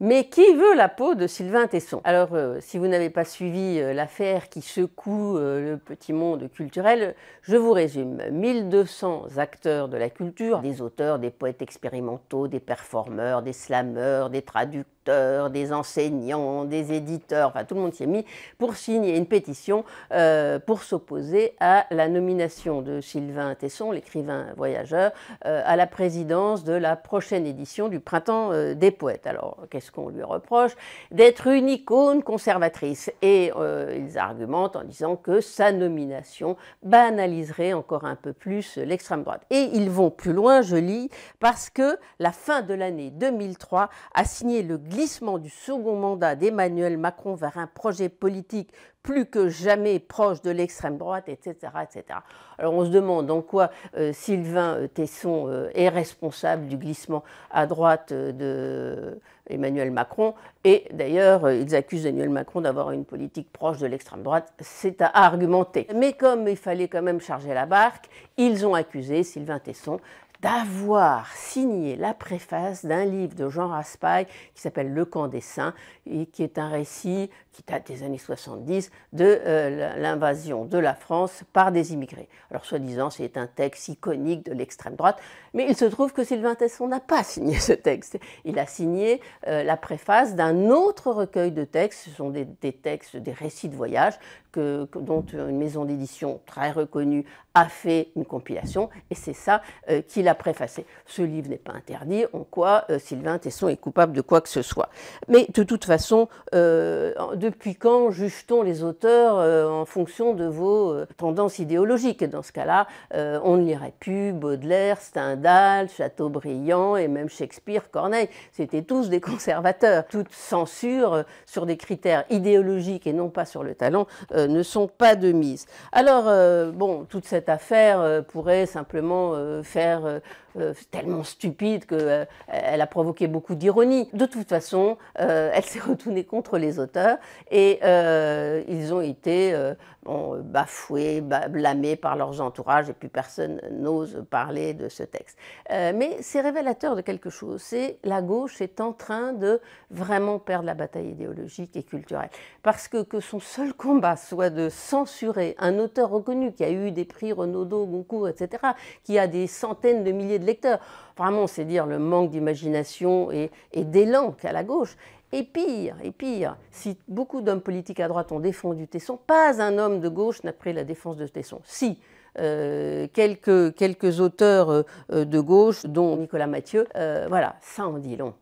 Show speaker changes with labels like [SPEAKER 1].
[SPEAKER 1] Mais qui veut la peau de Sylvain Tesson? Alors, si vous n'avez pas suivi l'affaire qui secoue le petit monde culturel, je vous résume. 1200 acteurs de la culture, des auteurs, des poètes expérimentaux, des performeurs, des slameurs, des traducteurs, des enseignants, des éditeurs, enfin tout le monde s'y est mis pour signer une pétition pour s'opposer à la nomination de Sylvain Tesson, l'écrivain voyageur, à la présidence de la prochaine édition du Printemps des poètes. Alors, qu'est-ce qu'on lui reproche? D'être une icône conservatrice. Et ils argumentent en disant que sa nomination banaliserait encore un peu plus l'extrême droite. Et ils vont plus loin, je lis, parce que la fin de l'année 2003 a signé le glissement du second mandat d'Emmanuel Macron vers un projet politique plus que jamais proche de l'extrême droite, etc., etc. Alors on se demande en quoi Sylvain Tesson est responsable du glissement à droite de Emmanuel Macron. Et d'ailleurs, ils accusent Emmanuel Macron d'avoir une politique proche de l'extrême droite. C'est à argumenter. Mais comme il fallait quand même charger la barque, ils ont accusé Sylvain Tesson d'avoir signé la préface d'un livre de Jean Raspail qui s'appelle Le Camp des Saints et qui est un récit qui date des années 70 de l'invasion de la France par des immigrés. Alors soi-disant c'est un texte iconique de l'extrême droite, mais il se trouve que Sylvain Tesson n'a pas signé ce texte. Il a signé la préface d'un autre recueil de textes, ce sont des textes, des récits de voyage dont une maison d'édition très reconnue a fait une compilation, et c'est ça qu'il a préfacé. Ce livre n'est pas interdit, en quoi Sylvain Tesson est coupable de quoi que ce soit. Mais de toute façon, depuis quand juge-t-on les auteurs en fonction de vos tendances idéologiques? Dans ce cas-là, on ne lirait plus Baudelaire, Stendhal, Chateaubriand et même Shakespeare, Corneille. C'était tous des conservateurs. Toute censure sur des critères idéologiques et non pas sur le talent ne sont pas de mise. Alors, bon, toute cette affaire pourrait simplement faire tellement stupide qu'elle a provoqué beaucoup d'ironie. De toute façon, elle s'est retournée contre les auteurs et ils ont été bafoués, blâmés par leurs entourages et puis personne n'ose parler de ce texte. Mais c'est révélateur de quelque chose, c'est la gauche est en train de vraiment perdre la bataille idéologique et culturelle. Parce que son seul combat soit de censurer un auteur reconnu qui a eu des prix Renaudot, Goncourt, etc., qui a des centaines de milliers de lecteurs, vraiment c'est dire le manque d'imagination et d'élan qu'a la gauche. Et pire, si beaucoup d'hommes politiques à droite ont défendu Tesson, pas un homme de gauche n'a pris la défense de Tesson. Si, quelques auteurs de gauche, dont Nicolas Mathieu, voilà, ça en dit long.